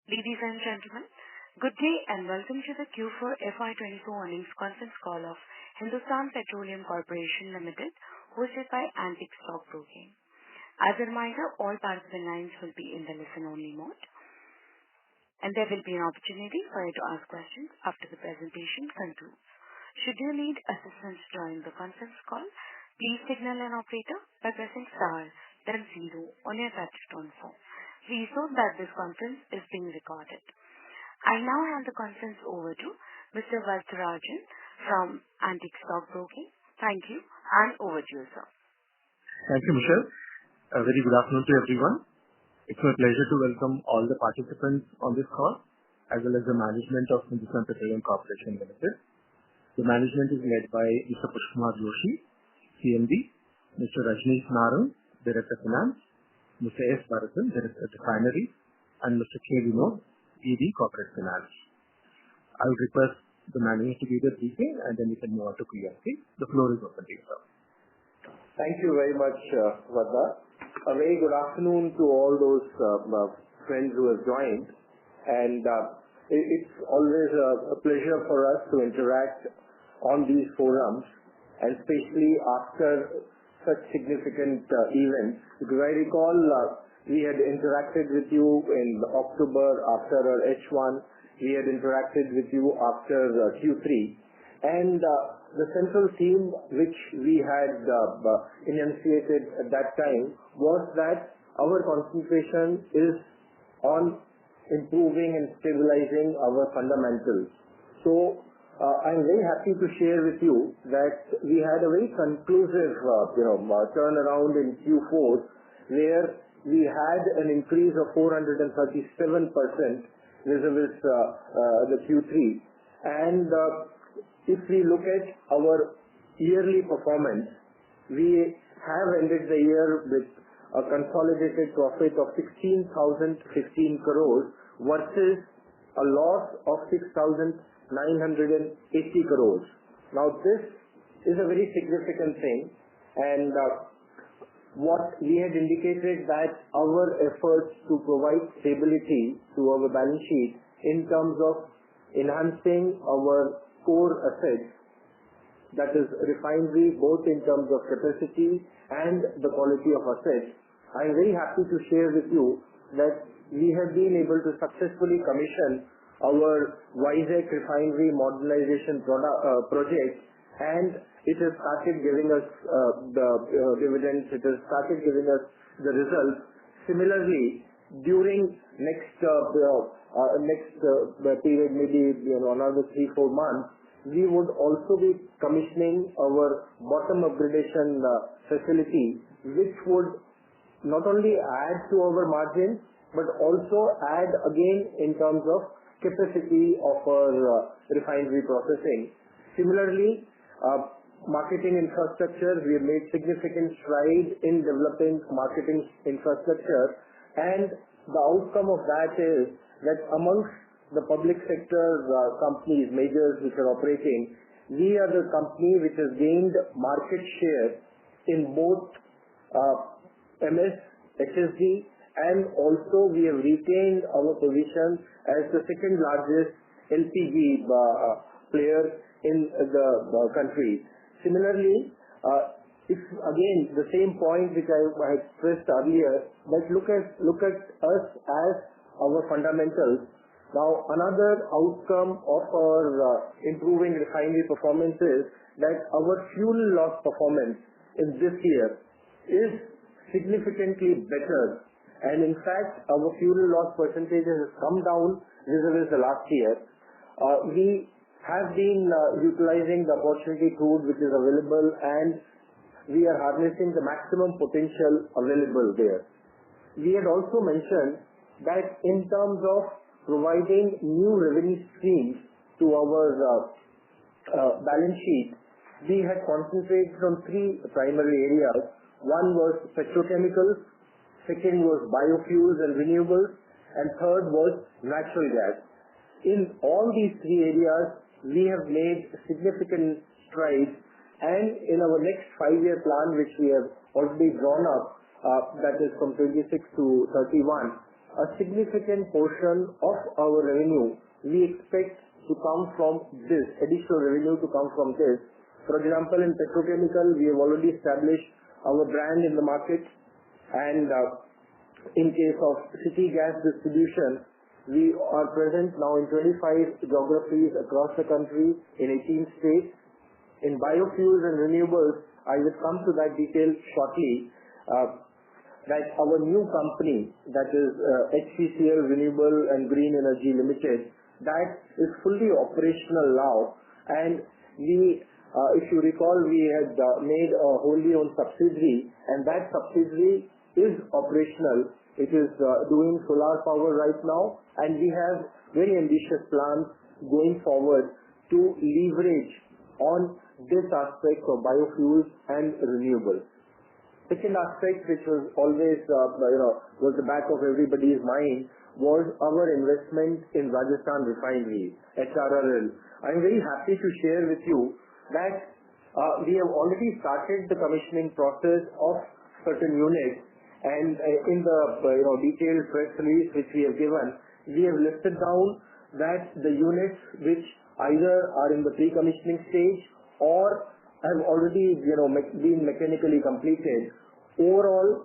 Ladies and gentlemen, good day and welcome to the Q4 FY24 earnings conference call of Hindustan Petroleum Corporation Limited, hosted by Antique Stock Broking. As a reminder, all participant lines will be in the listen-only mode, and there will be an opportunity for you to ask questions after the presentation concludes. Should you need assistance during the conference call, please signal an operator by pressing star, then 0 on your touch-tone phone. Please note that this conference is being recorded. I now hand the conference over to Mr. Varatharajan from Antique Stock Broking. Thank you, and over to you, sir. Thank you, Michelle. A very good afternoon to everyone. It's my pleasure to welcome all the participants on this call, as well as the management of Hindustan Petroleum Corporation Limited. The management is led by Mr. Pushkumar Joshi, CMD, Mr. Rajneesh Narang, Director of Finance, Mr. S. Bharathan, Director of Refinery, and Mr. K. Vinod, ED Corporate Finance. I would request the management to give the briefing, and then we can move on to Q&A. The floor is open to you, sir. Thank you very much, Vardha. A very good afternoon to all those friends who have joined. And it's always a pleasure for us to interact on these forums, and especially after such significant events. Because I recall we had interacted with you in October after our H1. We had interacted with you after Q3. And the central theme which we had enunciated at that time was that our concentration is on improving and stabilizing our fundamentals. So I'm very happy to share with you that we had a very conclusive turnaround in Q4, where we had an increase of 437% vis-a-vis the Q3. And if we look at our yearly performance, we have ended the year with a consolidated profit of 16,015 crores versus a loss of 6,980 crores. Now this is a very significant thing, and what we had indicated that our efforts to provide stability to our balance sheet in terms of enhancing our core assets, that is refinery, both in terms of capacity and the quality of assets. I am very happy to share with you that we have been able to successfully commission our Vizag refinery modernization project, and it has started giving us the dividends, it has started giving us the results. Similarly, during next period, maybe another 3-4 months, we would also be commissioning our bottom upgradation facility, which would not only add to our margins, but also add again in terms of capacity of our refinery processing. Similarly, marketing infrastructure, we have made significant strides in developing marketing infrastructure, and the outcome of that is that amongst the public sector companies, majors which are operating, we are the company which has gained market share in both MS, HSD, and also we have retained our position as the second largest LPG player in the country. Similarly, it's again the same point which I had stressed earlier, that look at us as our fundamentals. Now, another outcome of our improving refinery performance is that our fuel loss performance in this year is significantly better. And in fact, our fuel loss percentage has come down vis-a-vis the last year. We have been utilizing the opportunity crude which is available, and we are harnessing the maximum potential available there. We had also mentioned that in terms of providing new revenue streams to our balance sheet, we had concentrated on 3 primary areas. One was petrochemicals, second was biofuels and renewables, and third was natural gas. In all these 3 areas, we have made significant strides, and in our next 5-year plan, which we have already drawn up, that is from 26 to 31, a significant portion of our revenue we expect to come from this, additional revenue to come from this. For example, in petrochemical, we have already established our brand in the market, and in case of city gas distribution, we are present now in 25 geographies across the country in 18 states. In biofuels and renewables, I will come to that detail shortly, that our new company, that is HPCL Renewable and Green Energy Limited, that is fully operational now, and we, if you recall, we had made a wholly owned subsidiary, and that subsidiary is operational. It is doing solar power right now, and we have very ambitious plans going forward to leverage on this aspect of biofuels and renewables. Second aspect, which was always was the back of everybody's mind, was our investment in Rajasthan Refinery, HRRL. I am very happy to share with you that we have already started the commissioning process of certain units, and in the detailed press release which we have given, we have listed down that the units which either are in the pre-commissioning stage or have already been mechanically completed. Overall,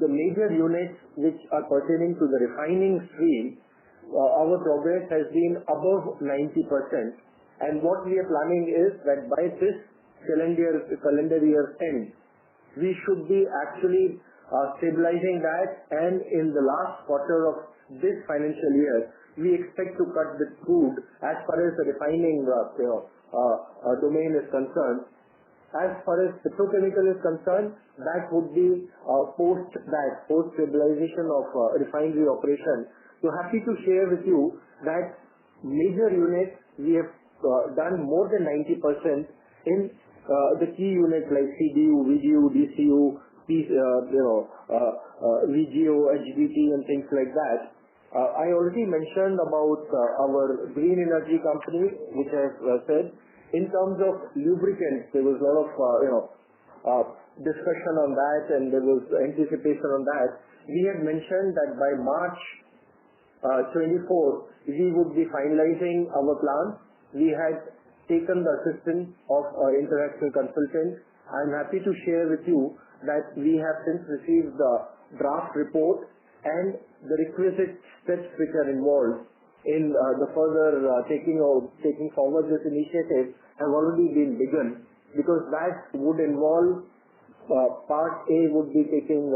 the major units which are pertaining to the refining stream, our progress has been above 90%. And what we are planning is that by this calendar year end, we should be actually stabilizing that, and in the last quarter of this financial year, we expect to cut the crude as far as the refining domain is concerned. As far as petrochemical is concerned, that would be post stabilization of refinery operation. So happy to share with you that major units we have done more than 90% in the key units like CDU, VGU, DCU, VGO, HBT and things like that. I already mentioned about our green energy company, which I have said. In terms of lubricants, there was a lot of discussion on that, and there was anticipation on that. We had mentioned that by March 24, we would be finalizing our plan. We had taken the assistance of our international consultant. I am happy to share with you that we have since received the draft report, and the requisite steps which are involved in the further taking forward this initiative have already been begun, because that would involve part A would be taking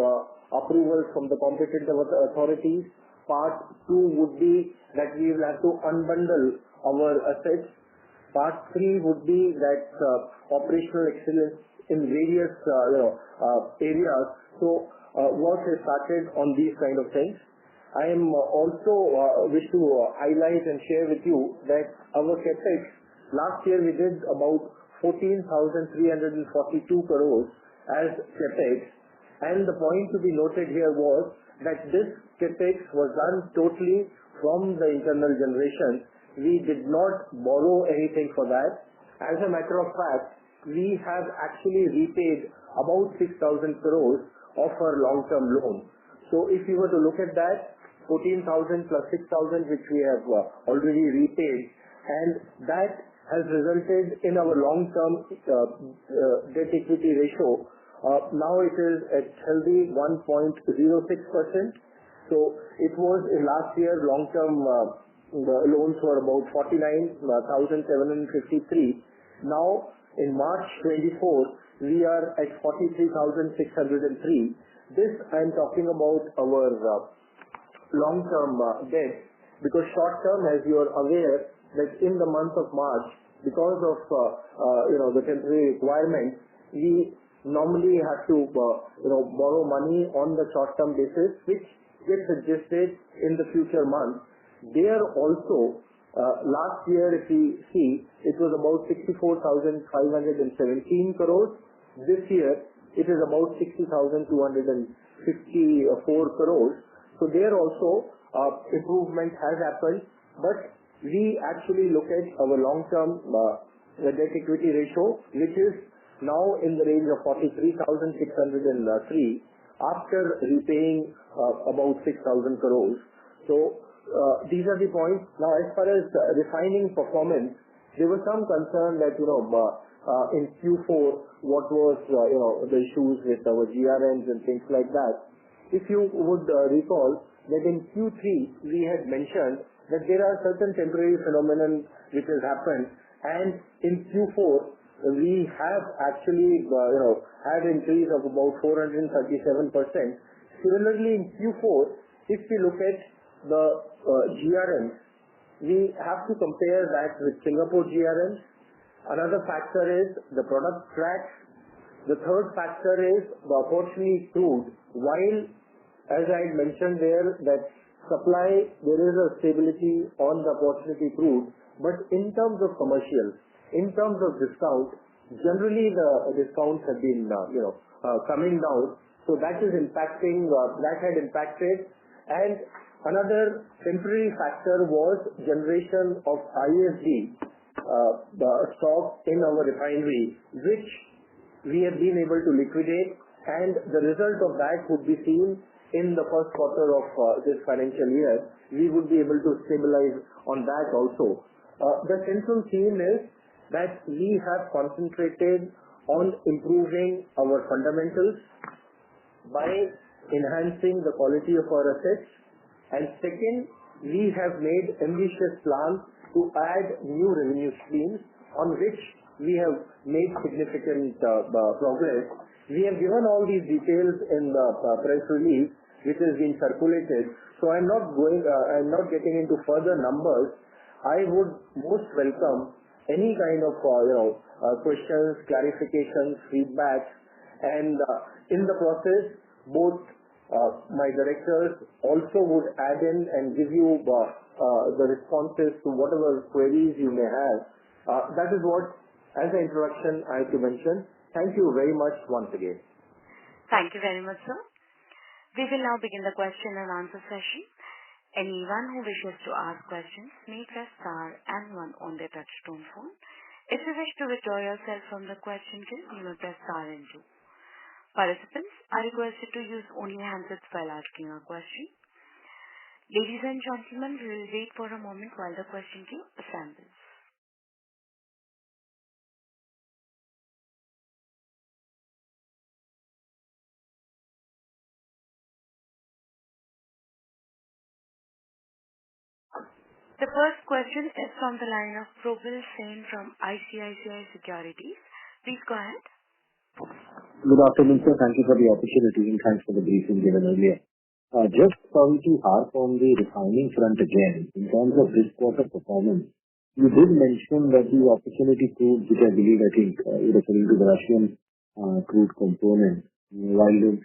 approval from the competent authorities. Part 2 would be that we will have to unbundle our assets. Part 3 would be that operational excellence in various areas. So work has started on these kind of things. I am also wish to highlight and share with you that our capex last year we did about 14,342 crores as capex, and the point to be noted here was that this capex was done totally from the internal generation. We did not borrow anything for that. As a matter of fact, we have actually repaid about 6,000 crores of our long-term loan. So if you were to look at that, 14,000 plus 6,000 which we have already repaid, and that has resulted in our long-term debt equity ratio. Now it is at healthy 1.06%. So it was in last year long-term loans were about 49,753. Now in March 24 we are at 43,603. This I am talking about our long-term debt, because short-term, as you are aware, that in the month of March, because of the temporary requirement, we normally have to borrow money on the short-term basis, which gets adjusted in the future months. There also, last year, if we see, it was about 64,517 crores. This year, it is about 60,254 crores. So there also improvement has happened, but we actually look at our long-term debt equity ratio, which is now in the range of 43,603. after repaying about 6,000 crores. So these are the points. Now, as far as refining performance, there was some concern that, in Q4, what was, the issues with our GRMs and things like that. If you would recall that in Q3, we had mentioned that there are certain temporary phenomenon which has happened, and in Q4, we have actually, had an increase of about 437%. Similarly, in Q4, if we look at the GRMs, we have to compare that with Singapore GRMs. Another factor is the product cracks. The third factor is the opportunity crude. While, as I had mentioned there, that supply, there is a stability on the opportunity crude, but in terms of commercial, in terms of discount, generally the discounts have been, coming down. So that is impacting, that had impacted. And another temporary factor was generation of ISD, the stock in our refinery, which we have been able to liquidate, and the result of that would be seen in the first quarter of this financial year. We would be able to stabilize on that also. The central theme is that we have concentrated on improving our fundamentals by enhancing the quality of our assets. And second, we have made ambitious plans to add new revenue streams on which we have made significant progress. We have given all these details in the press release which has been circulated. So I'm not getting into further numbers. I would most welcome any kind of questions, clarifications, feedback, and in the process, both my directors also would add in and give you the responses to whatever queries you may have. That is what, as an introduction, I have to mention. Thank you very much once again. Thank you very much, sir. We will now begin the question and answer session. Anyone who wishes to ask questions may press star and 1 on their touchtone phone. If you wish to withdraw yourself from the question queue, you may press star and 2. Participants are requested to use only handsets while asking a question. Ladies and gentlemen, we will wait for a moment while the question queue assembles. The first question is from the line of Probal Sen from ICICI Securities. Please go ahead. Good afternoon, sir. Thank you for the opportunity and thanks for the briefing given earlier. Just sorry to harp on the refining front again. In terms of this quarter performance, you did mention that the opportunity crude, which I believe, you're referring to the Russian crude component, while the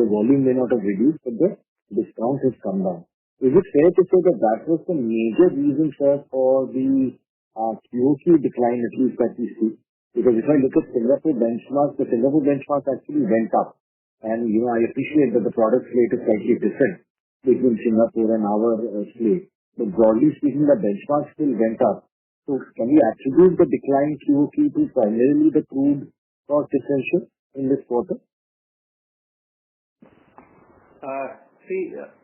volume may not have reduced, but the discount has come down. Is it fair to say that that was the major reason, sir, for the QOQ decline, at least that we see? Because if I look at Singapore benchmark, the Singapore benchmark actually went up. And, I appreciate that the product slate is slightly different between Singapore and our slate. But broadly speaking, the benchmark still went up. So can we attribute the decline QOQ to primarily the crude cost differential in this quarter?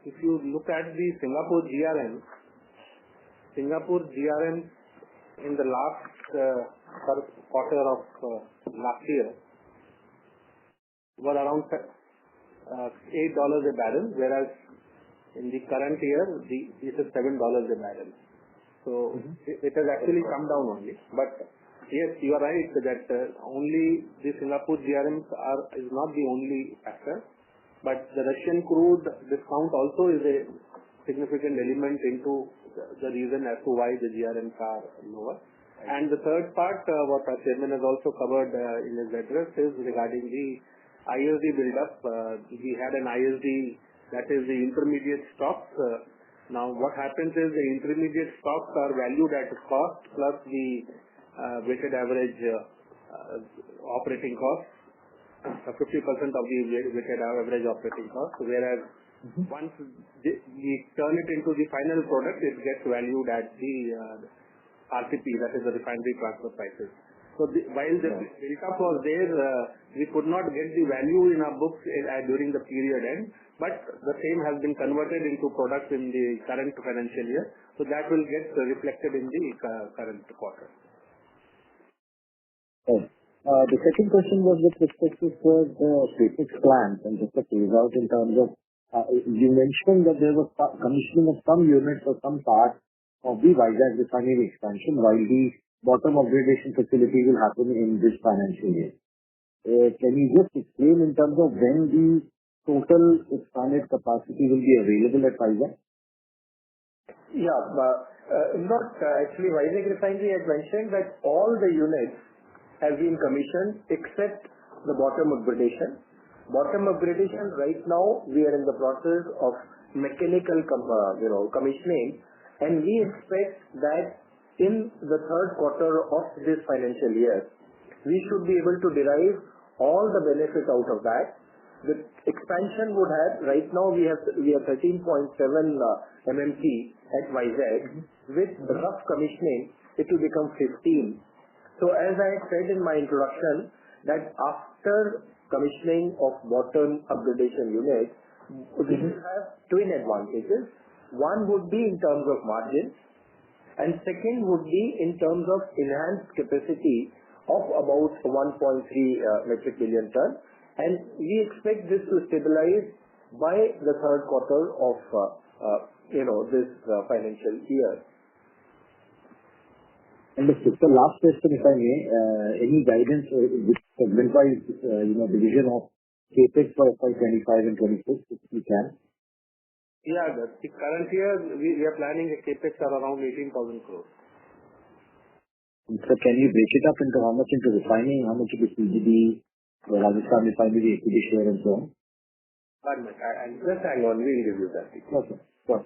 If you look at the Singapore GRM in the last quarter of last year were around $8 a barrel, whereas in the current year, this is $7 a barrel. So it has actually come down only. But yes, you are right that only the Singapore GRMs is not the only factor. But the Russian crude discount also is a significant element into the reason as to why the GRMs are lower. And the third part, what our chairman has also covered in his address, is regarding the ISD build-up. We had an ISD, that is the intermediate stocks. Now what happens is the intermediate stocks are valued at cost plus the weighted average operating cost. 50% of the weighted average operating cost, whereas once we turn it into the final product, it gets valued at the RTP, that is the refinery transfer prices. While the build-up was there, we could not get the value in our books during the period end, but the same has been converted into products in the current financial year. That will get reflected in the current quarter. The second question was with respect to the CapEx plans and just the phase out in terms of, you mentioned that there was commissioning of some units or some parts of the Vizag refinery expansion, while the bottom upgradation facility will happen in this financial year. Can you just explain in terms of when the total expanded capacity will be available at Vizag? Yeah. Not actually Vizag refinery. I mentioned that all the units have been commissioned except the bottom upgradation. Bottom upgradation, right now we are in the process of mechanical commissioning, and we expect that in the third quarter of this financial year we should be able to derive all the benefit out of that. The expansion would have, right now we have 13.7 MMT at Vizag. With rough commissioning it will become 15. So as I said in my introduction, that after commissioning of bottom upgradation unit, we will have twin advantages. One would be in terms of margins, and second would be in terms of enhanced capacity of about 1.3 metric million ton, and we expect this to stabilize by the third quarter of this financial year. Understood. So last question, if I may, any guidance with segment-wise, division of CapEx for FY25 and 26, if you can? Yeah, the current year we are planning a CapEx of around 18,000 crores. So can you break it up into how much into refining, how much into CGD, Rajasthan refinery, equity share, and so on? Just hang on, we'll give you that. Okay. Sure.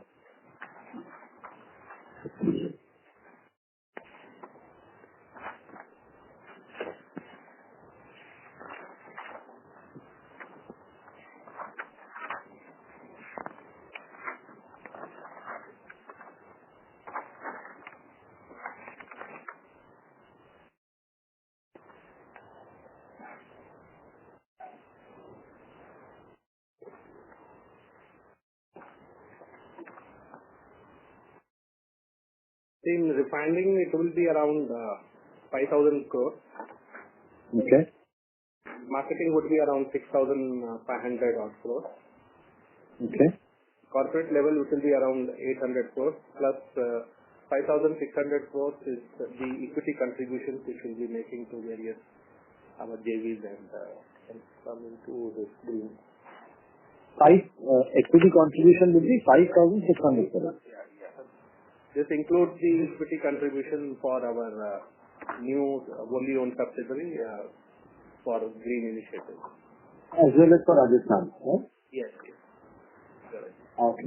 In refining, it will be around 5,000 crores. Okay. Marketing would be around 6,500 odd crores. Okay. Corporate level, it will be around 800 crores, plus 5,600 crores is the equity contributions which will be making to various our JVs and come into this green. Equity contribution would be 5,600 crores. This includes the equity contribution for our new wholly owned subsidiary for green initiatives. As well as for Rajasthan, right? Yes. Correct. Okay.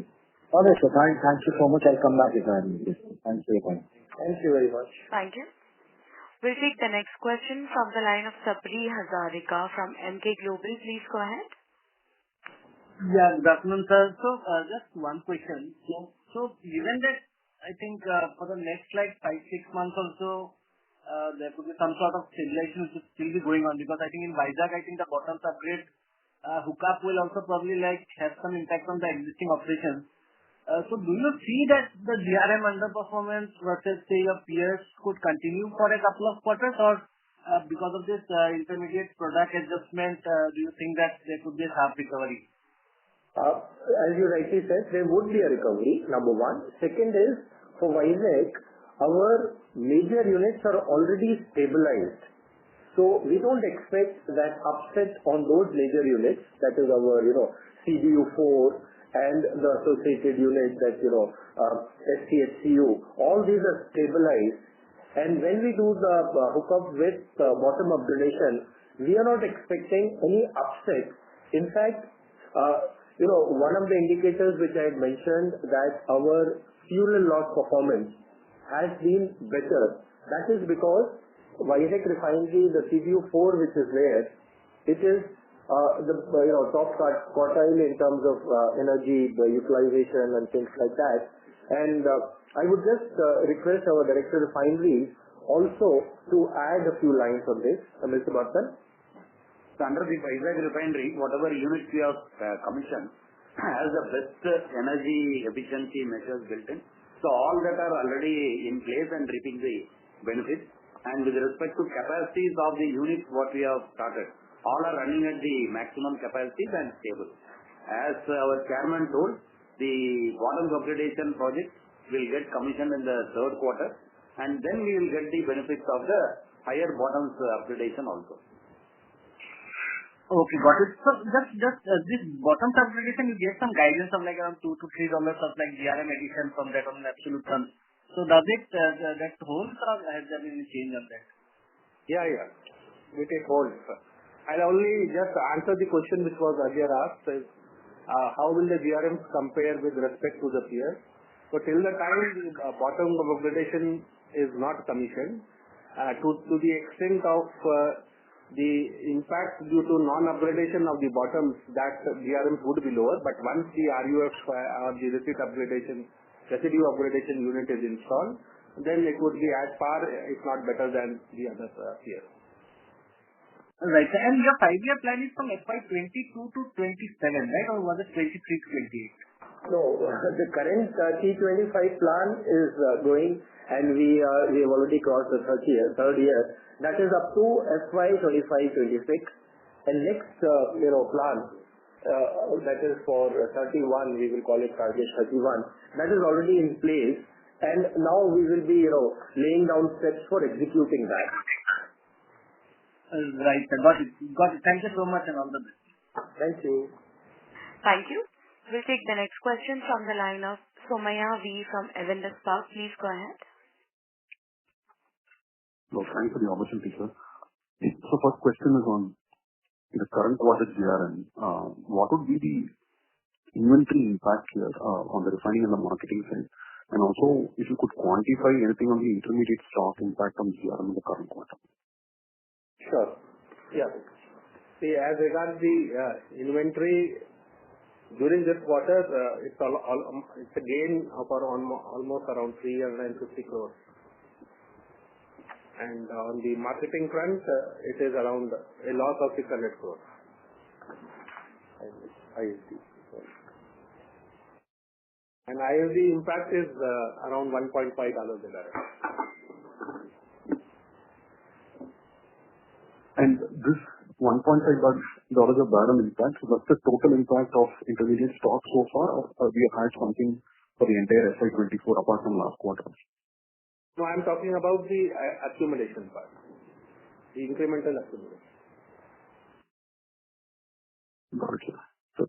All right, so thank you so much. I'll come back if I have any questions. Thanks for your time. Thank you very much. Thank you. We'll take the next question from the line of Sabri Hazarika from Emkay Global. Please go ahead. Yeah, good afternoon, sir. So, just one question. So given that I think for the next 5-6 months or so, there could be some sort of stabilization which will still be going on, because I think in Vizag, I think the bottom upgrade hookup will also probably have some impact on the existing operations. So do you see that the DRM underperformance versus say your peers could continue for a couple of quarters, or because of this intermediate product adjustment, do you think that there could be a sharp recovery? As you rightly said, there would be a recovery, number one. Second is, for Vizag, our major units are already stabilized. So we don't expect that upset on those major units, that is our, CDU4 and the associated units that, SCHCU. All these are stabilized. And when we do the hookup with bottom upgradation, we are not expecting any upset. In fact, one of the indicators which I had mentioned, that our fuel and loss performance has been better. That is because Vizag refinery, the CDU4 which is there, it is the top quartile in terms of energy utilization and things like that. And I would just request our director refineries Also, to add a few lines on this, Mr. Bhattacharya. Under the Vizag refinery, whatever units we have commissioned has the best energy efficiency measures built in. So all that are already in place and reaping the benefits. And with respect to capacities of the units what we have started, all are running at the maximum capacities and stable. As our chairman told, the bottom upgradation project will get commissioned in the third quarter, and then we will get the benefits of the higher bottoms upgradation also. Okay, got it. So just this bottom upgradation, you gave some guidance of like around $2 to $3 of like GRM addition from that on an absolute terms. So does it that holds, or has there been any change on that? Yeah. It holds. I'll only just answer the question which was earlier asked is, how will the GRMs compare with respect to the peers? So till the time the bottom upgradation is not commissioned, to the extent of the impact due to non-upgradation of the bottoms, that GRMs would be lower. But once the RUF or the residue upgradation unit is installed, then it would be at par, if not better than the other peers. Right. And your 5-year plan is from FY22 to 27, right? Or was it 23 to 28? No, the current T25 plan is going, and we have already crossed the third year. That is up to FY25-26, and next plan that is for 31. We will call it target 31. That is already in place, and now we will be laying down steps for executing that. Right. Got it. Thank you so much, and all the best. Thank you. Thank you. We'll take the next question from the line of Somaya V from Avendus Spark. Please go ahead. Thanks for the opportunity, sir. So first question is on the current quarter GRM. What would be the inventory impact here on the refining and the marketing side? And also, if you could quantify anything on the intermediate stock impact on GRM in the current quarter. Sure. Yeah. See, as regards the inventory during this quarter, it's a gain of almost around 350 crores. And on the marketing front, it is around a loss of 600 crores. ISD. And ISD impact is around $1.5 a barrel. And this $1.5 a barrel impact, so that's the total impact of intermediate stock so far, or we have had something for the entire FY24 apart from last quarter? No, I'm talking about the accumulation part, the incremental accumulation. Got it, sir. So,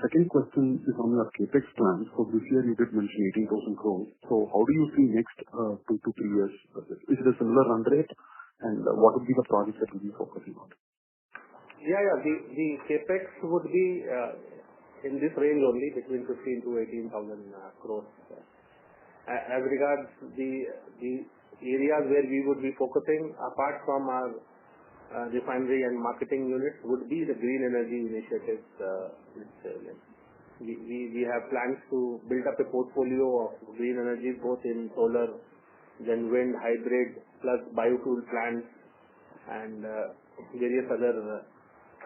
second question is on your capex plans. So this year you did mention 18,000 crores. So how do you see next 2 to 3 years? Is it a similar run rate? And what would be the projects that we'll be focusing on? Yeah. The capex would be in this range only, between 15,000 to 18,000 crores. As regards the areas where we would be focusing, apart from our refinery and marketing units, would be the green energy initiatives. We have plans to build up a portfolio of green energy, both in solar, then wind, hybrid, plus biofuel plants, and various other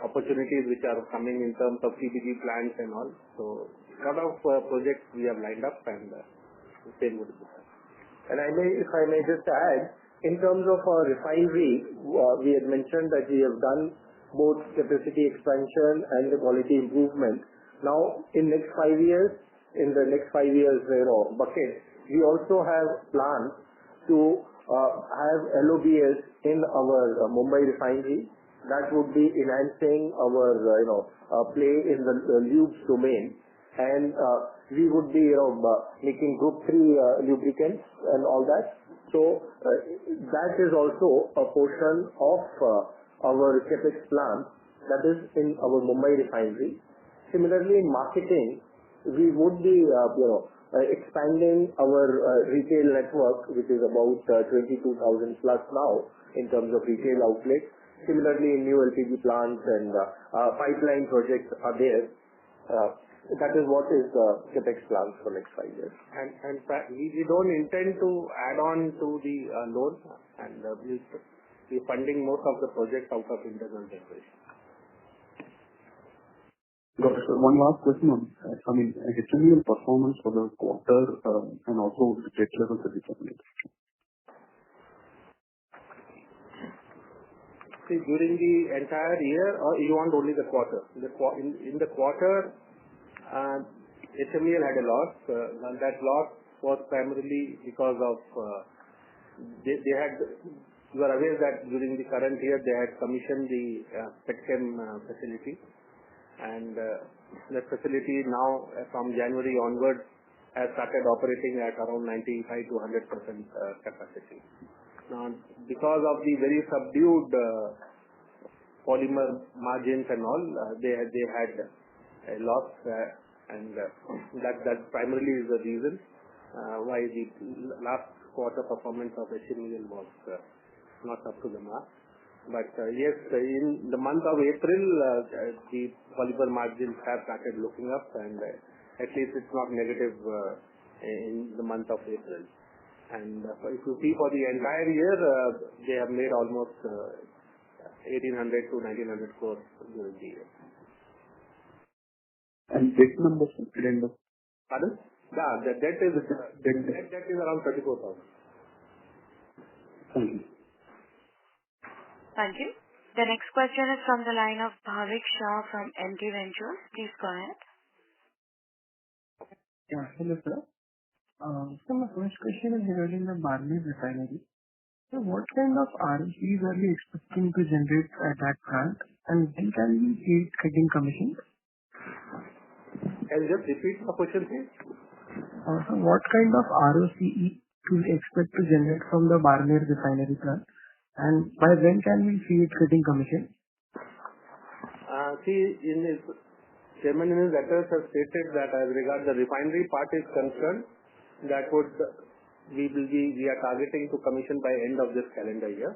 opportunities which are coming in terms of CBG plants and all. So a lot of projects we have lined up, and same would be done. And if I may just add, in terms of our refinery, we had mentioned that we have done both capacity expansion and the quality improvement. Now, in the next 5 years bucket, we also have plans to have LOBS in our Mumbai refinery. That would be enhancing our play in the lubes domain, and we would be making Group 3 lubricants and all that. So that is also a portion of our capex plan that is in our Mumbai refinery. Similarly, in marketing, we would be expanding our retail network, which is about 22,000 plus now in terms of retail outlets. Similarly, new LPG plants and pipeline projects are there. That is what is the CapEx plans for next 5 years. And we don't intend to add on to the loan, and we'll be funding most of the projects out of internal generation. Got it, sir. One last question on, HMEL performance for the quarter, and also the debt levels that we calculate. See, during the entire year, or you want only the quarter? In the quarter, HMEL had a loss. And that loss was primarily because of they had. You are aware that during the current year they had commissioned the petchem facility, and that facility now from January onwards has started operating at around 95 to 100% capacity. Now, because of the very subdued polymer margins and all, they had a loss, and that primarily is the reason why the last quarter performance of HMEL was not up to the mark. But yes, in the month of April, the polymer margins have started looking up, and at least it's not negative in the month of April. And if you see for the entire year, they have made almost 1,800 to 1,900 crores during the year. And debt numbers at the end of? Pardon? Yeah, the debt is around 34,000. Thank you. Thank you. The next question is from the line of Bhavik Shah from MT Ventures. Please go ahead. Yeah, hello sir. So my first question is regarding the Barmer refinery. So what kind of ROCs are we expecting to generate at that plant, and when can we see it getting commissioned? Can you just repeat the question, please? So what kind of ROCE do we expect to generate from the Barmer refinery plant, and by when can we see it getting commissioned? Chairman in his letters has stated that as regards the refinery part is concerned, that we are targeting to commission by end of this calendar year,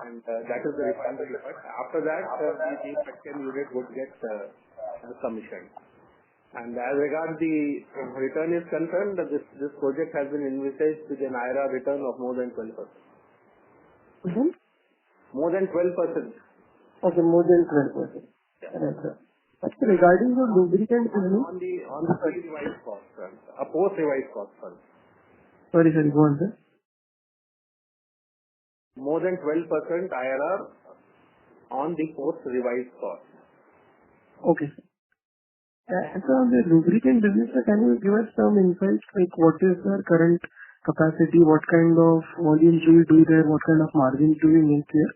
and that is the refinery part. After that, the petchem unit would get commissioned. And as regards the return is concerned, this project has been envisaged with an IRR return of more than 12%. Mm-hmm. More than 12%. Okay, more than 12%. Yeah. Right, sir. Actually, regarding the lubricant business, on the pre-revised cost front, a post-revised cost front. Sorry, go on, sir. More than 12% IRR on the post-revised cost. Okay, sir. And so on the lubricant business, can you give us some insights, like what is the current capacity, what kind of volumes do we do there, what kind of margins do we make there?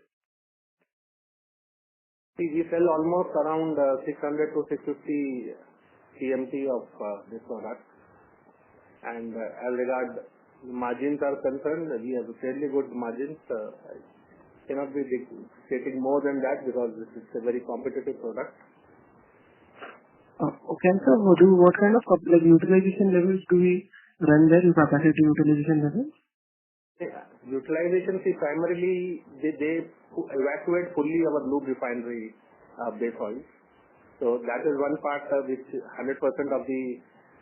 We sell almost around 600 to 650 CMT of this product. And as regards margins are concerned, we have fairly good margins. I cannot be stating more than that because this is a very competitive product. Okay, so what kind of utilization levels do we run there, in capacity utilization levels? Utilization, primarily they evacuate fully our lube refinery base oil. So that is one part which 100% of the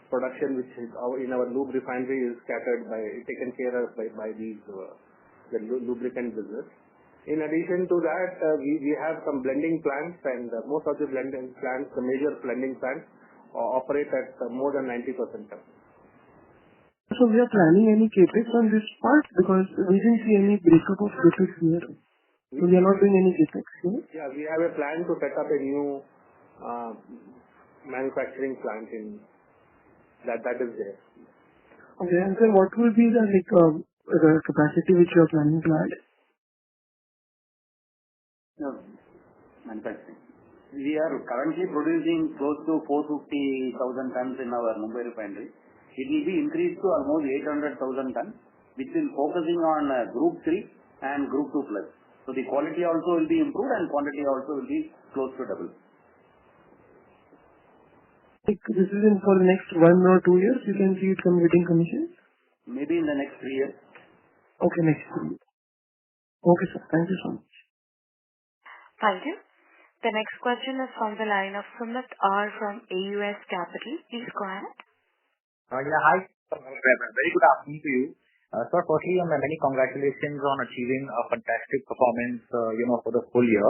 production which is in our lube refinery is taken care of by the lubricant business. In addition to that, we have some blending plants, and most of the blending plants, the major blending plants, operate at more than 90%. So we are planning any capex on this part, because we didn't see any breakup of capex here. So we are not doing any capex here? Yeah, we have a plan to set up a new manufacturing plant in that is there. Okay, and then what will be the capacity which you are planning to add? Manufacturing. We are currently producing close to 450,000 tons in our Mumbai refinery. It will be increased to almost 800,000 tons, which will focusing on Group 3 and Group 2 plus. So the quality also will be improved and quantity also will be close to double. This is in for the next 1 or 2 years, you can see it getting commissioned? Maybe in the next 3 years. Okay, next 3 years. Okay, sir. Thank you so much. Thank you. The next question is from the line of Sumit R from AUS Capital. Please go ahead. Yeah, hi. Very good afternoon to you. Sir, firstly, many congratulations on achieving a fantastic performance, for the full year.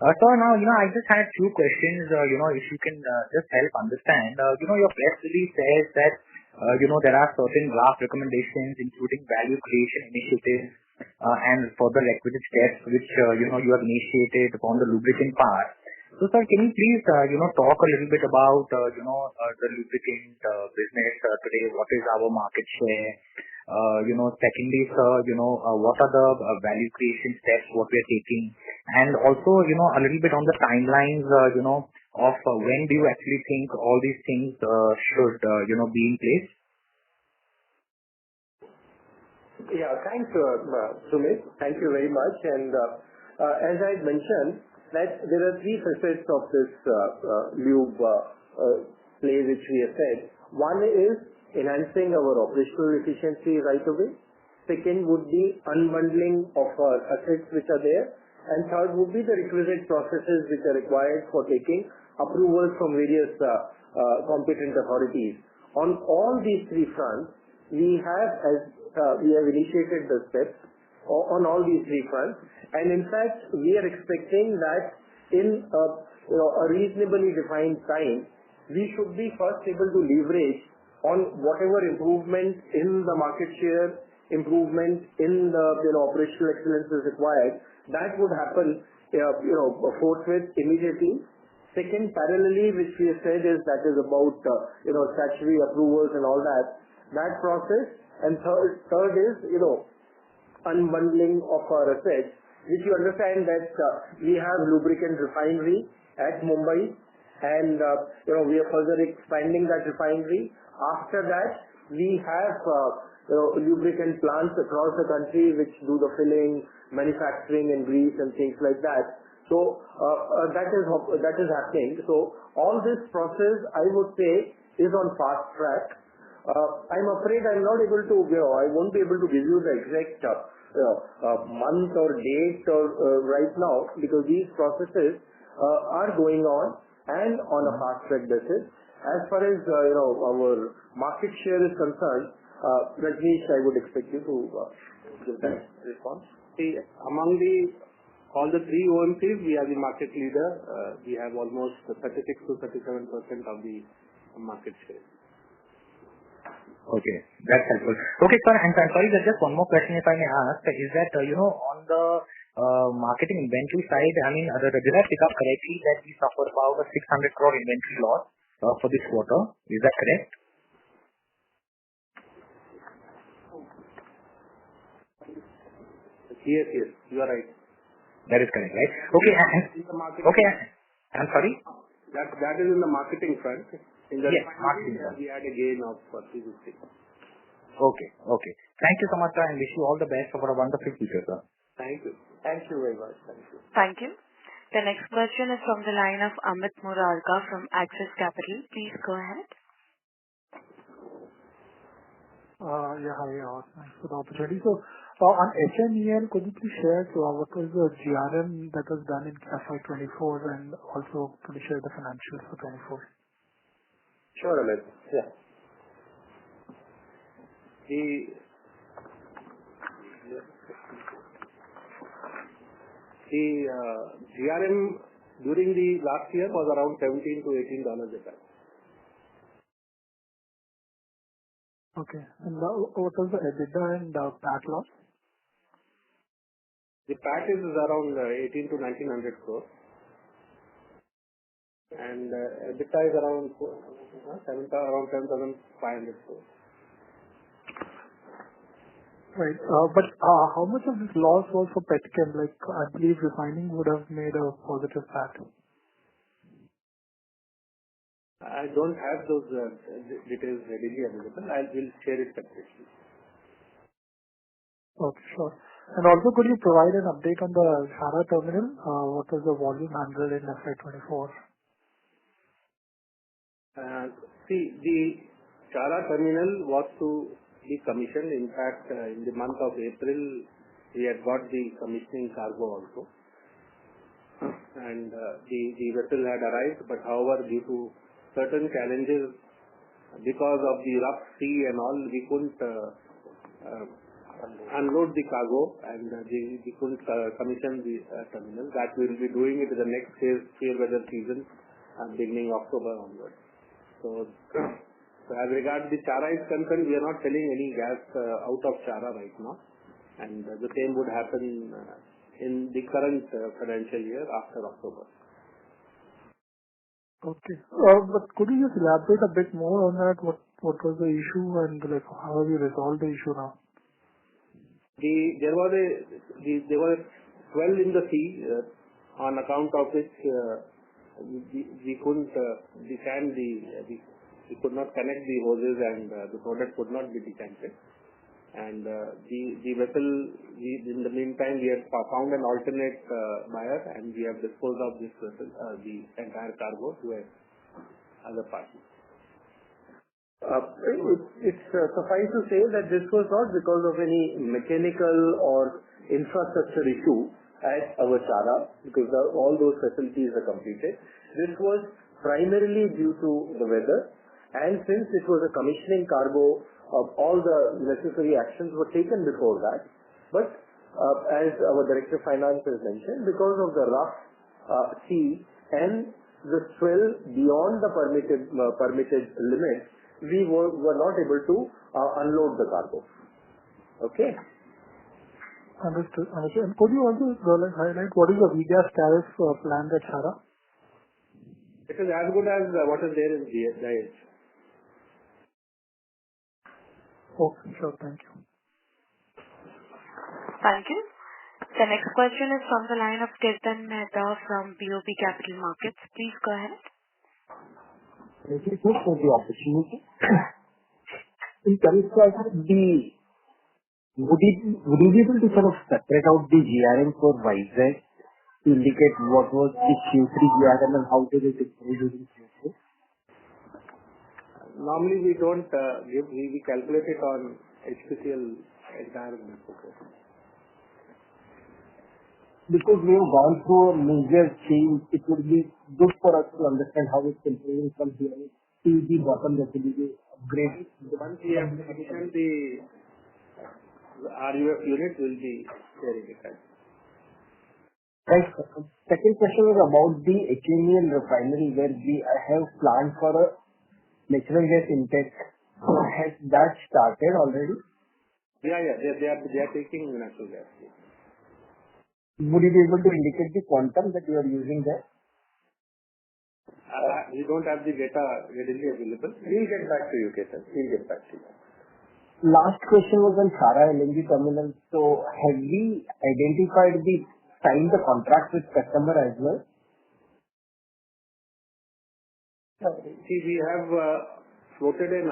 Sir, now, I just had few questions, if you can just help understand. Your press release says that, there are certain draft recommendations, including value creation initiatives, and further requisite steps which, you have initiated upon the lubricant part. So, sir, can you please, talk a little bit about, the lubricant business today? What is our market share? Secondly, sir, what are the value creation steps what we are taking? And also, a little bit on the timelines, of when do you actually think all these things should, be in place? Yeah, thanks, Sumit. Thank you very much. And as I mentioned, that there are three facets of this lube play which we have said. One is enhancing our operational efficiency right away. Second would be unbundling of our assets which are there. And third would be the requisite processes which are required for taking approvals from various competent authorities. On all these three fronts, we have initiated the steps on all these three fronts. And in fact, we are expecting that in a reasonably defined time, we should be first able to leverage on whatever improvement in the market share, improvement in the operational excellence is required. That would happen forthwith immediately. Second, parallelly, which we have said is that is about statutory approvals and all that process. And third is unbundling of our assets, which you understand that we have lubricant refinery at Mumbai, and we are further expanding that refinery. After that, we have lubricant plants across the country which do the filling, manufacturing and grease and things like that. So that is happening. So all this process, I would say, is on fast track. I'm afraid I'm not able to, I won't be able to give you the exact month or date or right now, because these processes are going on and on a fast track basis. As far as our market share is concerned, Rajneesh, I would expect you to give that response. See, among all the three OMCs, we are the market leader. We have almost 36 to 37% of the market share. Okay, that's helpful. Okay, sir, and I'm sorry, there's just one more question if I may ask. Is that, on the marketing inventory side, did I pick up correctly that we suffered about a 600 crore inventory loss for this quarter? Is that correct? Yes, you are right. That is correct, right? Okay, I'm sorry? That is in the marketing front. In the marketing front. We had a gain of 350. Okay. Thank you so much, sir, and wish you all the best for a wonderful future, sir. Thank you. Thank you very much. Thank you. Thank you. The next question is from the line of Amit Murarka from Axis Capital. Please go ahead. Hi. Thanks for the opportunity. So, on HMEL, could you please share what was the GRM that was done in FY24, and also could you share the financials for 24? Sure, Amit. Yeah. The GRM during the last year was around $17 to $18 a ton. Okay. And what was the EBITDA and PAT loss? The PAT is around 18 to 1900 crores. And EBITDA is around 10,500 crores. Right. But how much of this loss was for petchem? Like, I believe refining would have made a positive PAT. I don't have those details readily available. I will share it separately. Okay, sure. And also, could you provide an update on the Chhara terminal? What was the volume handled in FY24? See, the Chhara terminal was to be commissioned. In fact, in the month of April, we had got the commissioning cargo also. and the vessel had arrived. But however, due to certain challenges, because of the rough sea and all, we couldn't unload the cargo, and we couldn't commission the terminal. That we will be doing it in the next fair weather season, beginning October onwards. So as regards the Chhara is concerned, we are not selling any gas out of Chhara right now, and the same would happen in the current financial year after October. Okay. But could you just elaborate a bit more on that? What was the issue, and like how have you resolved the issue now? There was a swell in the sea, on account of which we couldn't we could not connect the hoses, and the product could not be decanted. And the vessel, in the meantime, we had found an alternate buyer, and we have disposed of this vessel, the entire cargo, to other party. It's suffice to say that this was not because of any mechanical or infrastructure issue at our Chhara, because all those facilities are completed. This was primarily due to the weather, and since it was a commissioning cargo, all the necessary actions were taken before that. But as our Director of Finance has mentioned, because of the rough sea and the swell beyond the permitted limit, we were not able to unload the cargo. Okay. Understood. And could you also highlight what is the V-gas tariff planned at Chhara? It is as good as what is there in Dahej. Okay, sure. Thank you. Thank you. The next question is from the line of Kirtan Mehta from BOB Capital Markets. Please go ahead. Thank you for the opportunity. In terms of would you be able to sort of separate out the GRM for Vizag to indicate what was the Q3 GRM and how did it improve during Q4? Normally we don't we calculate it on HPCL entire network. Because we have gone through a major change, it would be good for us to understand how it's improving from here to the bottom that will be upgraded. Once we have commissioned the RUF unit, will be sharing it. Thanks. Second question was about the HMEL refinery, where we have planned for a natural gas intake. Has that started already? Yeah. They are taking natural gas. Would you be able to indicate the quantum that you are using there? We don't have the data readily available. We'll get back to you, Ketan. We'll get back to you. Last question was on Chhara LNG terminal. So have we signed the contract with customer as well? See, we have floated an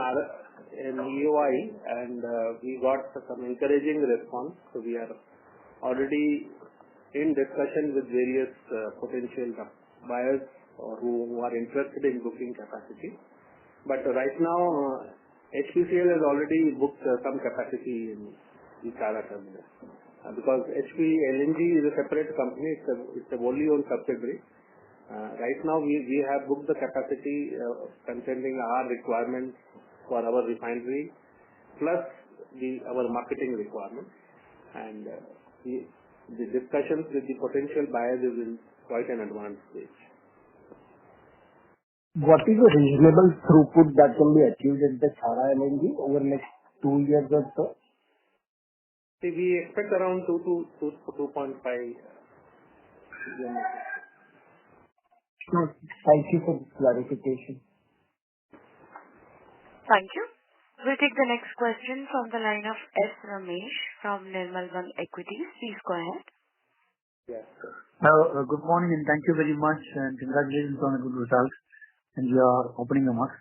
EOI, and we got some encouraging response. So we are already in discussion with various potential buyers who are interested in booking capacity. But right now, HPCL has already booked some capacity in the Chhara terminal. Because HP LNG is a separate company, it's a wholly owned subsidiary. Right now, we have booked the capacity concerning our requirements for our refinery, plus our marketing requirements. And the discussions with the potential buyers is in quite an advanced stage. What is the reasonable throughput that can be achieved at the Chhara LNG over the next 2 years or so? See, we expect around 2 to 2.5. Thank you for the clarification. Thank you. We'll take the next question from the line of S. Ramesh from Nirmal Bang Equities. Please go ahead. Yes, sir. Good morning, and thank you very much, and congratulations on a good result and your opening remarks.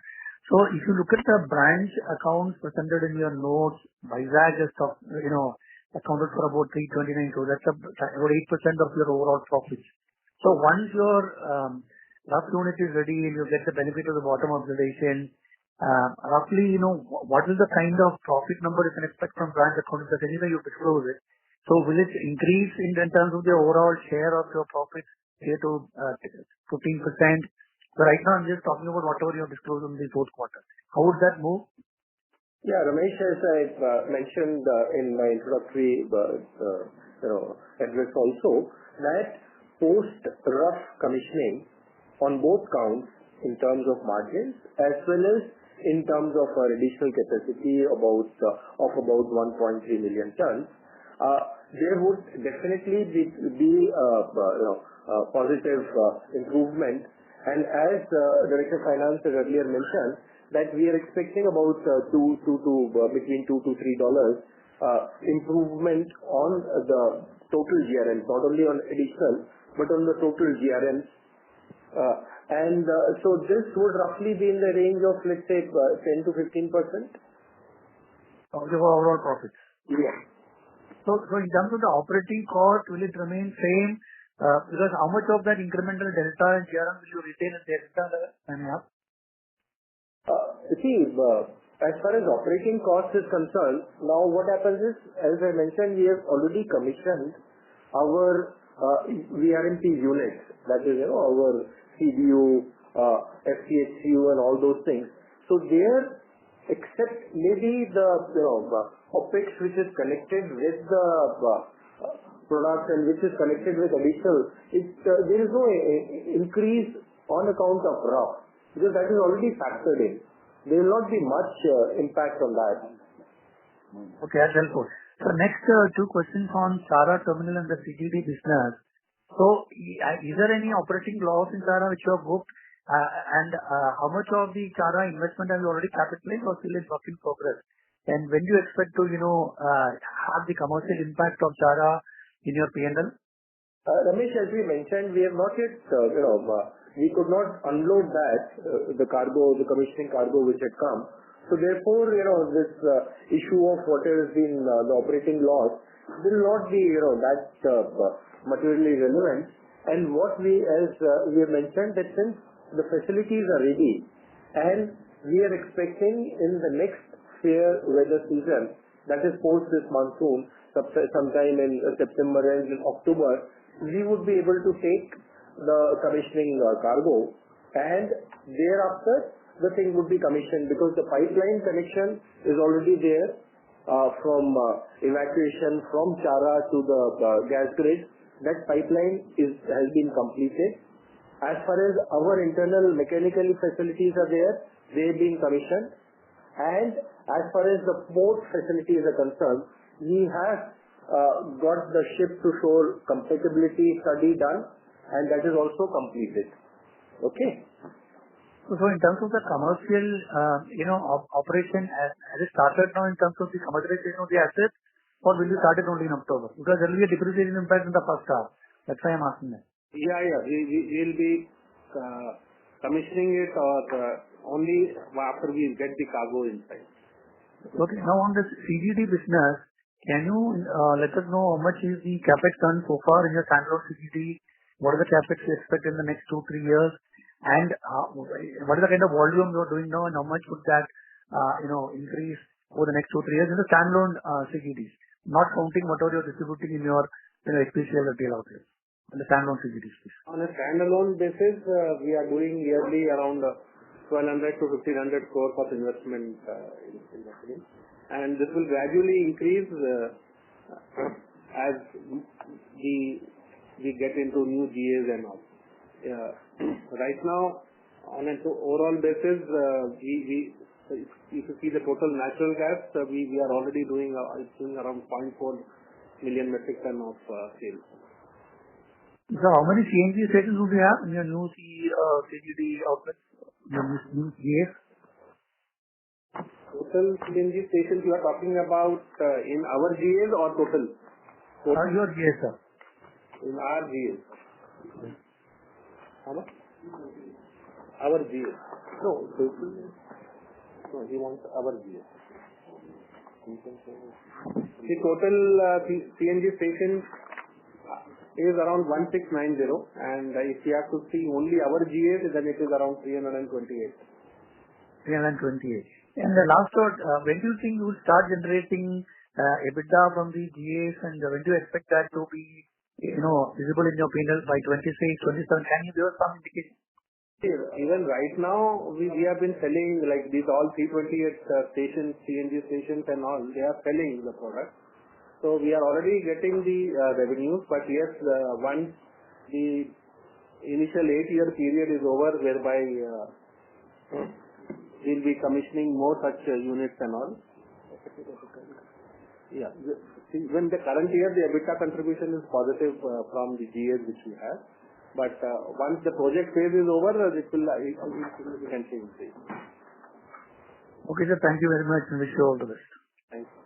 So if you look at the branch accounts presented in your notes, Vizag has accounted for about 329 crores. That's about 8% of your overall profits. So once your rough unit is ready and you get the benefit of the bottom observation, roughly, what is the kind of profit number you can expect from branch accounts? Because anyway you disclose it. So will it increase in terms of the overall share of your profits say to 15%. So right now, I'm just talking about whatever you have disclosed in the fourth quarter. How would that move? Yeah, Ramesh, as I mentioned in my introductory address also, that post-rough commissioning on both counts in terms of margins as well as in terms of our additional capacity of about 1.3 million tons, there would definitely be positive improvement. And as Director of Finance had earlier mentioned, that we are expecting about between $2 to $3 improvement on the total GRMs, not only on additional, but on the total GRMs. So this would roughly be in the range of, let's say, 10 to 15%. Of the overall profits? Yeah. So in terms of the operating cost, will it remain same? Because how much of that incremental delta and GRM will you retain at the EBITDA level? As far as operating cost is concerned, now what happens is, as I mentioned, we have already commissioned our VRMP units, that is, our CDU, FCHU and all those things. So there, except maybe the OPEX which is connected with the product and which is connected with additional, there is no increase on account of rough, because that is already factored in. There will not be much impact on that. Okay, that's helpful. So next two questions on Chhara terminal and the CGD business. So is there any operating loss in Chhara which you have booked? And how much of the Chhara investment have you already capitalized or still in work in progress? And when do you expect to have the commercial impact of Chhara in your P&L? Ramesh, as we mentioned, we have not yet, we could not unload that, the commissioning cargo which had come. So therefore, this issue of what has been the operating loss will not be, that materially relevant. And what as we have mentioned, that since the facilities are ready and we are expecting in the next fair weather season, that is post this monsoon, sometime in September and in October, we would be able to take the commissioning cargo, and thereafter the thing would be commissioned, because the pipeline connection is already there from evacuation from Chhara to the gas grid. That pipeline has been completed. As far as our internal mechanical facilities are there, they have been commissioned. And as far as the port facilities are concerned, we have got the ship to shore compatibility study done, and that is also completed. Okay. So in terms of the commercial, operation, has it started now in terms of the commercialization of the assets, or will you start it only in October? Because there will be a depreciation impact in the first half. That's why I'm asking that. Yeah. We will be commissioning it only after we get the cargo inside. Okay. Now on the CGD business, can you let us know how much is the capex done so far in your standalone CGD? What is the capex you expect in the next 2-3 years? And what is the kind of volume you are doing now, and how much would that increase over the next 2-3 years in the standalone CGDs? Not counting whatever you're distributing in your HPCL retail outlets. On the standalone CGDs, please. On a standalone basis, we are doing yearly around 1,200 to 1,500 crore of investment in the field. And this will gradually increase as we get into new GAs and all. Right now, on an overall basis, if you see the total natural gas, we are already doing around 0.4 million metric ton of sales. So how many CNG stations would you have in your new CGD outlets, your new GAs? Total CNG stations you are talking about in our GAs or total? Your GAs, sir. In our GAs. How much? Our GAs. No, total. No, he wants our GAs. The total CNG stations is around 1690, and if you have to see only our GAs, then it is around 328. 328. And the last thought, when do you think you will start generating EBITDA from the GAs, and when do you expect that to be visible in your P&L by 26, 27? Can you give us some indication? Even right now, we have been selling like these all 328 stations, CNG stations and all, they are selling the product. So we are already getting the revenues, but yes, once the initial 8-year period is over, whereby we'll be commissioning more such units and all. Yeah. Even the current year, the EBITDA contribution is positive from the GAs which we have. But once the project phase is over, it will significantly increase. Okay, sir. Thank you very much and wish you all the best. Thank you.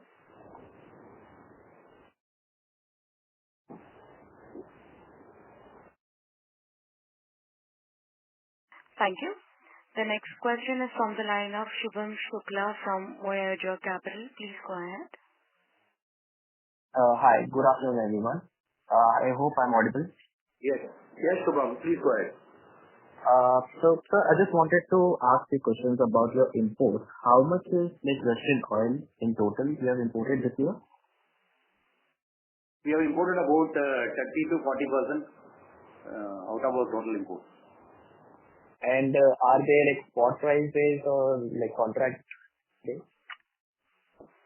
Thank you. The next question is from the line of Shubham Shukla from Voyager Capital. Please go ahead. Hi. Good afternoon, everyone. I hope I'm audible. Yes. Yes, Shubham. Please go ahead. So, sir, I just wanted to ask you questions about your imports. How much is Russian oil in total you have imported this year? We have imported about 30 to 40% out of our total imports. And are they like spot prices or like contract based?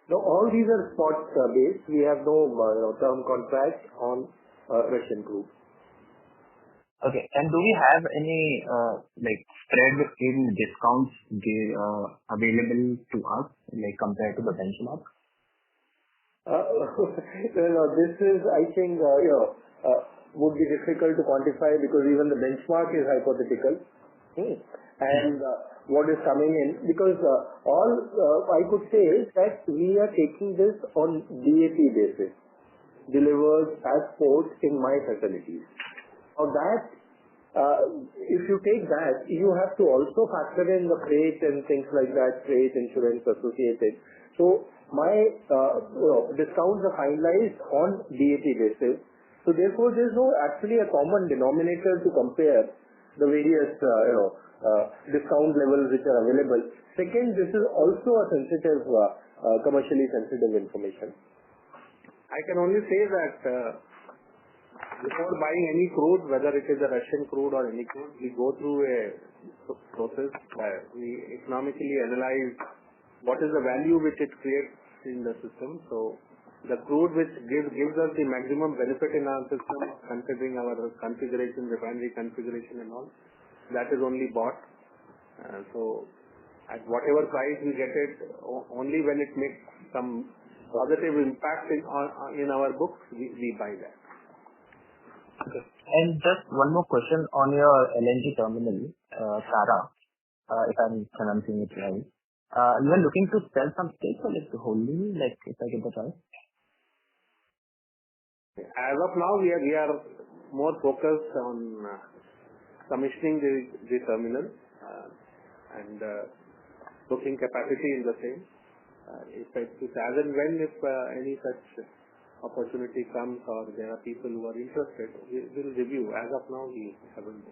No, all these are spot based. We have no term contract on Russian crude. Okay. And do we have any like spread in discounts available to us, like compared to the benchmark? This is, I think, would be difficult to quantify because even the benchmark is hypothetical. And what is coming in, because all I could say is that we are taking this on DAP basis, delivered as ports in my facilities. Now that, if you take that, you have to also factor in the freight and things like that, freight insurance associated. So my discounts are finalized on DAP basis. So therefore, there is no actually a common denominator to compare the various discount levels which are available. Second, this is also a sensitive, commercially sensitive information. I can only say that before buying any crude, whether it is a Russian crude or any crude, we go through a process where we economically analyze what is the value which it creates in the system. So the crude which gives us the maximum benefit in our system, considering our configuration, refinery configuration and all, that is only bought. So at whatever price we get it, only when it makes some positive impact in our books, we buy that. Okay. And just one more question on your LNG terminal, Sara, if I'm pronouncing it right. You are looking to sell some stake or like wholly, like if I get the choice? As of now, we are more focused on commissioning the terminal and booking capacity in the same. If as and when any such opportunity comes or there are people who are interested, we will review. As of now, we haven't.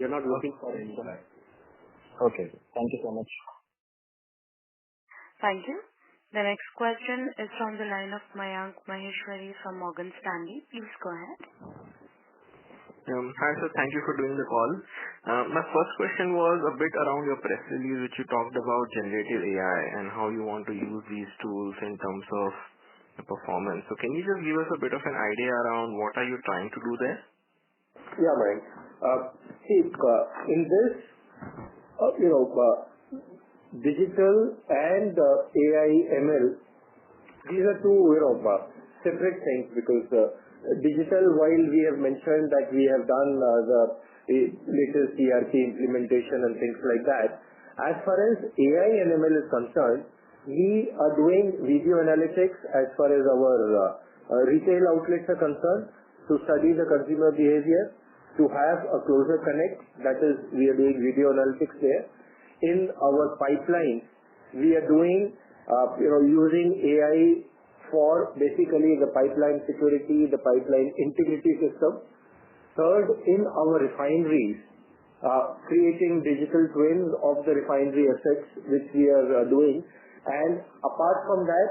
We are not looking for any. Okay. Thank you so much. Thank you. The next question is from the line of Mayank Maheshwari from Morgan Stanley. Please go ahead. Hi, sir. Thank you for doing the call. My first question was a bit around your press release, which you talked about generative AI and how you want to use these tools in terms of the performance. So can you just give us a bit of an idea around what are you trying to do there? Yeah, Mayank. See, in this, digital and AI ML, these are two separate things because digital, while we have mentioned that we have done the latest ERP implementation and things like that, as far as AI and ML is concerned, we are doing video analytics as far as our retail outlets are concerned to study the consumer behavior, to have a closer connect, that is, we are doing video analytics there. In our pipeline, we are doing, using AI for basically the pipeline security, the pipeline integrity system. Third, in our refineries, creating digital twins of the refinery assets, which we are doing. And apart from that,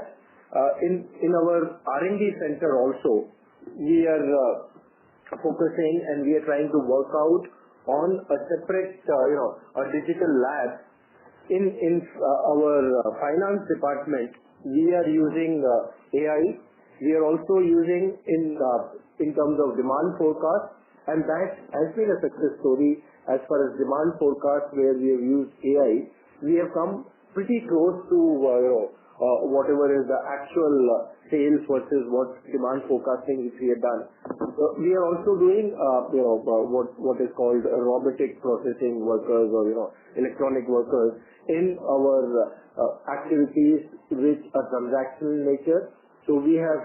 in our R&D center also, we are focusing and we are trying to work out on a separate, a digital lab in our finance department. We are using AI. We are also using in terms of demand forecast, and that has been a success story as far as demand forecast, where we have used AI. We have come pretty close to whatever is the actual sales versus what demand forecasting which we have done. So we are also doing what is called robotic processing workers or electronic workers in our activities which are transactional nature. So we have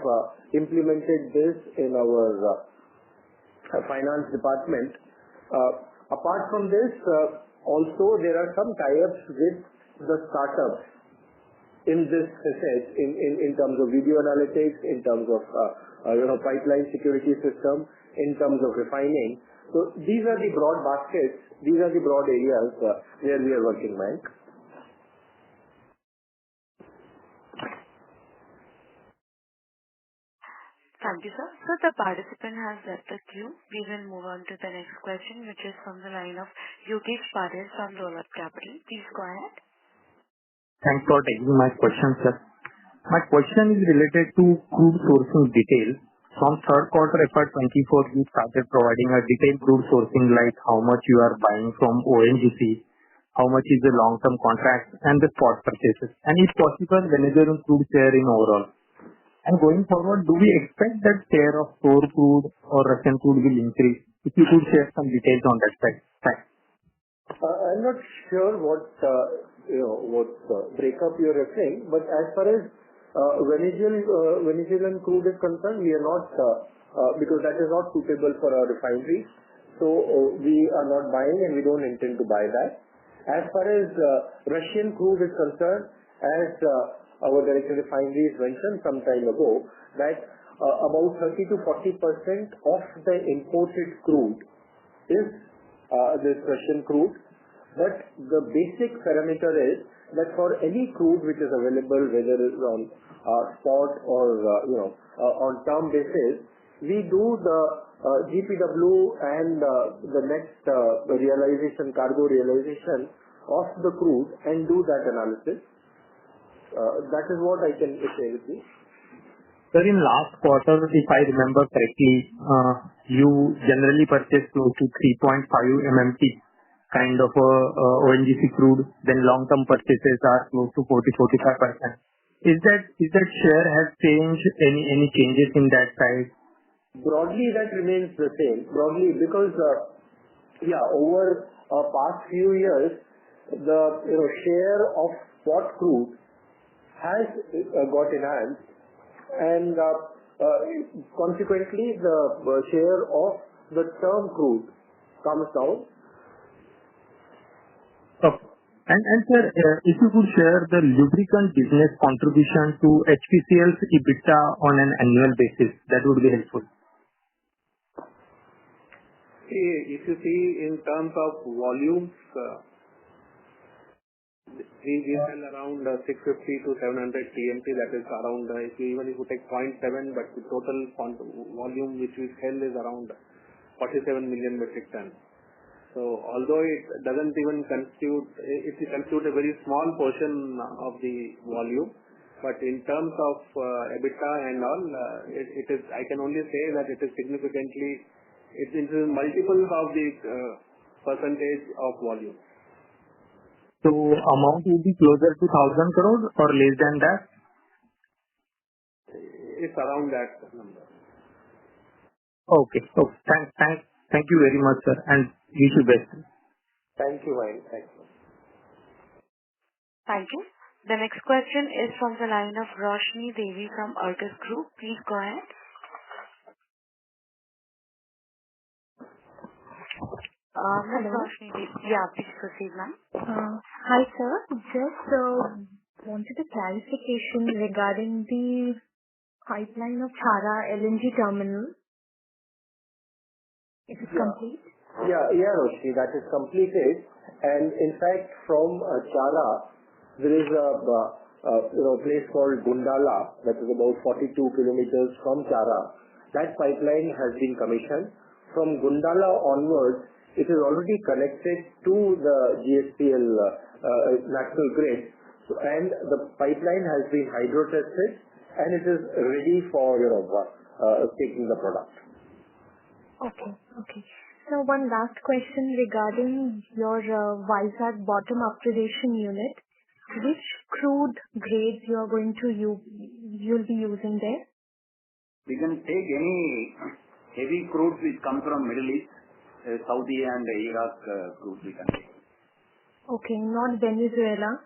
implemented this in our finance department. Apart from this, also there are some tie-ups with the startups in this facet, in terms of video analytics, in terms of pipeline security system, in terms of refining. So these are the broad baskets, these are the broad areas where we are working, Mike. Thank you, sir. So the participant has left the queue. We will move on to the next question, which is from the line of Yogesh Patil from Dolat Capital. Please go ahead. Thanks for taking my question, sir. My question is related to crude sourcing details. From third quarter FY24, you started providing a detailed crude sourcing, like how much you are buying from ONGC, how much is the long-term contract, and the spot purchases, and if possible, Venezuelan crude share in overall. And going forward, do we expect that share of store crude or Russian crude will increase? If you could share some details on that side. Thanks. I'm not sure what breakup you're referring, but as far as Venezuelan crude is concerned, we are not, because that is not suitable for our refineries. So we are not buying and we don't intend to buy that. As far as Russian crude is concerned, as our director refineries mentioned some time ago, that about 30 to 40% of the imported crude is this Russian crude. But the basic parameter is that for any crude which is available, whether it's on spot or on term basis, we do the GPW and the next cargo realization of the crude and do that analysis. That is what I can say with you. Sir, in last quarter, if I remember correctly, you generally purchase close to 3.5 MMT kind of ONGC crude, then long-term purchases are close to 40-45%. Is that share has changed? Any changes in that side? Broadly, that remains the same. Broadly, because over past few years, the share of spot crude has got enhanced, and consequently, the share of the term crude comes down. Okay. And sir, if you could share the lubricant business contribution to HPCL's EBITDA on an annual basis, that would be helpful. If you see in terms of volumes, we sell around 650 to 700 TMT. That is around, even if you take 0.7, but the total volume which we sell is around 47 million metric tons. So although it doesn't even constitute, it constitutes a very small portion of the volume, but in terms of EBITDA and all, it is. I can only say that it is significantly. It is multiples of the percentage of volume. So amount will be closer to 1,000 crores or less than that? It's around that number. Okay. Thank you very much, sir, and wish you best. Thank you, Ryan. Thank you. Thank you. The next question is from the line of Roshni Devi from Argus Group. Please go ahead. Ms. Roshni Devi. Yeah, please proceed, ma'am. Hi, sir. Just wanted a clarification regarding the pipeline of Chhara LNG terminal. Is it complete? Yeah, Roshni, that is completed. And in fact, from Chhara, there is a place called Gundala that is about 42 kilometers from Chhara, that pipeline has been commissioned. From Gundala onwards, it is already connected to the GSPL national grid, and the pipeline has been hydro tested and it is ready for taking the product. Okay. So one last question regarding your Vizag bottom upgradation unit. Which crude grades you'll be using there? We can take any heavy crude which come from Middle East, Saudi and Iraq crude we can take. Okay, not Venezuela.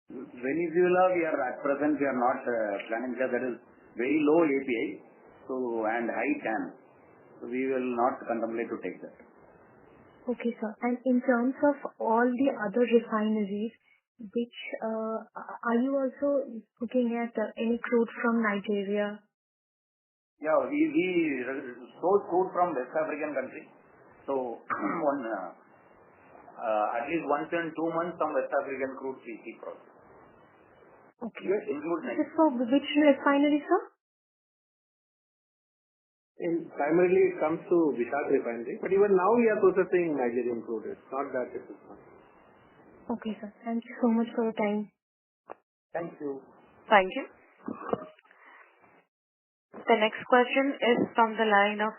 Venezuela, at present we are not planning because that is very low API and high TAN. So we will not contemplate to take that. Okay, sir. And in terms of all the other refineries, which are you also looking at any crude from Nigeria? Yeah, we source crude from West African country. So at least once in 2 months some West African crude we keep processing. Okay. Yes, include This is for which refinery, sir? Primarily it comes to Vizag refinery, but even now we are processing Nigerian crude. It's not that it is not. Okay, sir. Thank you so much for your time. Thank you. Thank you. The next question is from the line of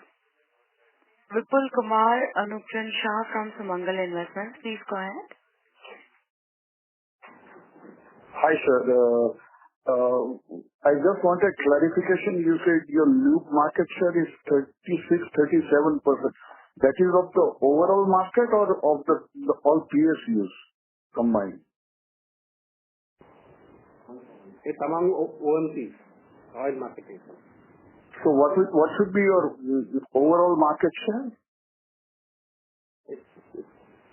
Vipul Kumar Anupran Shah from Sumangal Investments. Please go ahead. Hi, sir. I just wanted clarification. You said your lube market share is 36-37%. That is of the overall market or of the all PSUs combined? It's among OMCs, oil marketing. So what should be your overall market share?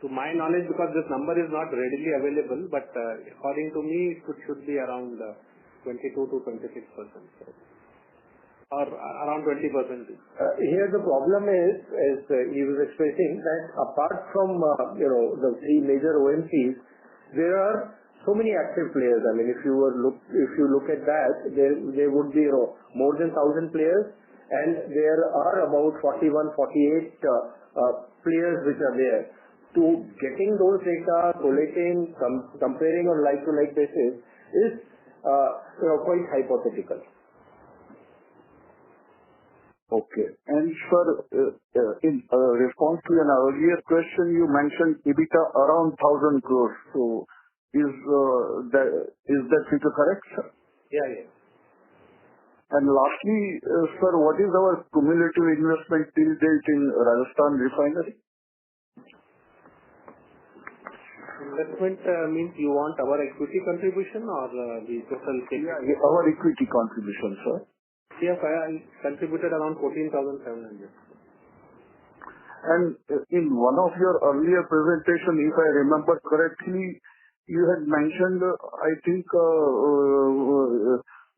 To my knowledge, because this number is not readily available, but according to me, it should be around 22 to 26%, or around 20%. Here the problem is he was expressing that apart from the three major OMCs, there are so many active players. I mean, if you look at that, there would be more than 1,000 players, and there are about 41, 48 players which are there. To getting those data, collating, comparing on like-to-like basis is quite hypothetical. Okay. And sir, in response to an earlier question, you mentioned EBITDA around 1,000 crores. So is that figure correct, sir? Yeah. And lastly, sir, what is our cumulative investment till date in Rajasthan refinery? Investment means you want our equity contribution or the total? Yeah, our equity contribution, sir. Yes, I contributed around 14,700. And in one of your earlier presentation, if I remember correctly, you had mentioned, I think,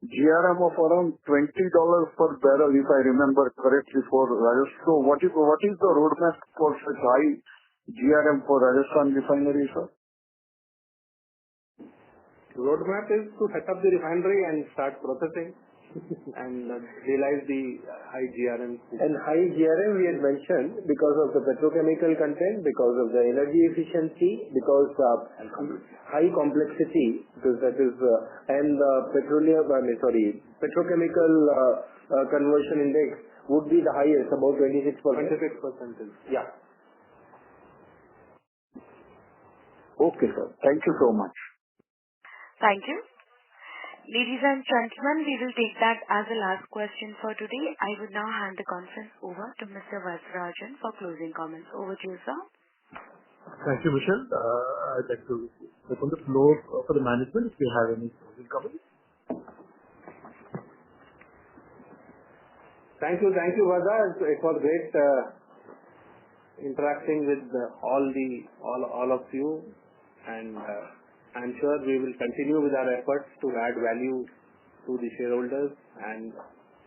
GRM of around $20 per barrel, if I remember correctly, for Rajasthan. So what is the roadmap for such high GRM for Rajasthan refinery, sir? Roadmap is to set up the refinery and start processing and realize the high GRM. And high GRM we had mentioned because of the petrochemical content, because of the energy efficiency, because of high complexity, because that is and petrochemical conversion index would be the highest, about 26%. 26%. Yeah. Okay, sir. Thank you so much. Thank you. Ladies and gentlemen, we will take that as the last question for today. I would now hand the conference over to Mr. Varatharajan for closing comments. Over to you, sir. Thank you, Michelle. I'd like to open the floor for the management if you have any closing comments. Thank you, Vada. It was great interacting with all of you, and I'm sure we will continue with our efforts to add value to the shareholders and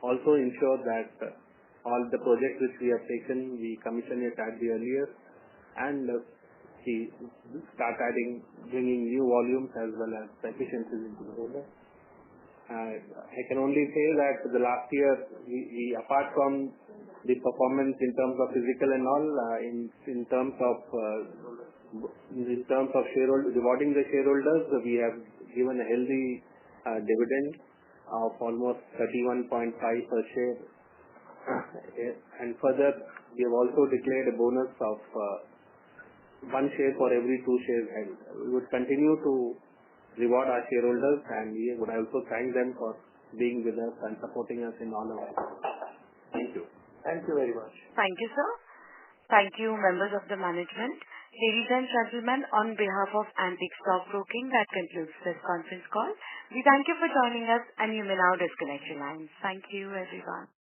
also ensure that all the projects which we have taken, we commission it at the earliest, and we start bringing new volumes as well as efficiencies into the order. I can only say that the last year, we apart from the performance in terms of physical and all, in terms of rewarding the shareholders, we have given a healthy dividend of almost 31.5 per share. And further, we have also declared a bonus of 1 share for every 2 shares held. We would continue to reward our shareholders, and we would also thank them for being with us and supporting us in all of it. Thank you. Thank you very much. Thank you, sir. Thank you, members of the management. Ladies and gentlemen, on behalf of Antique Stock Broking, that concludes this conference call. We thank you for joining us, and you may now disconnect your lines. Thank you, everyone.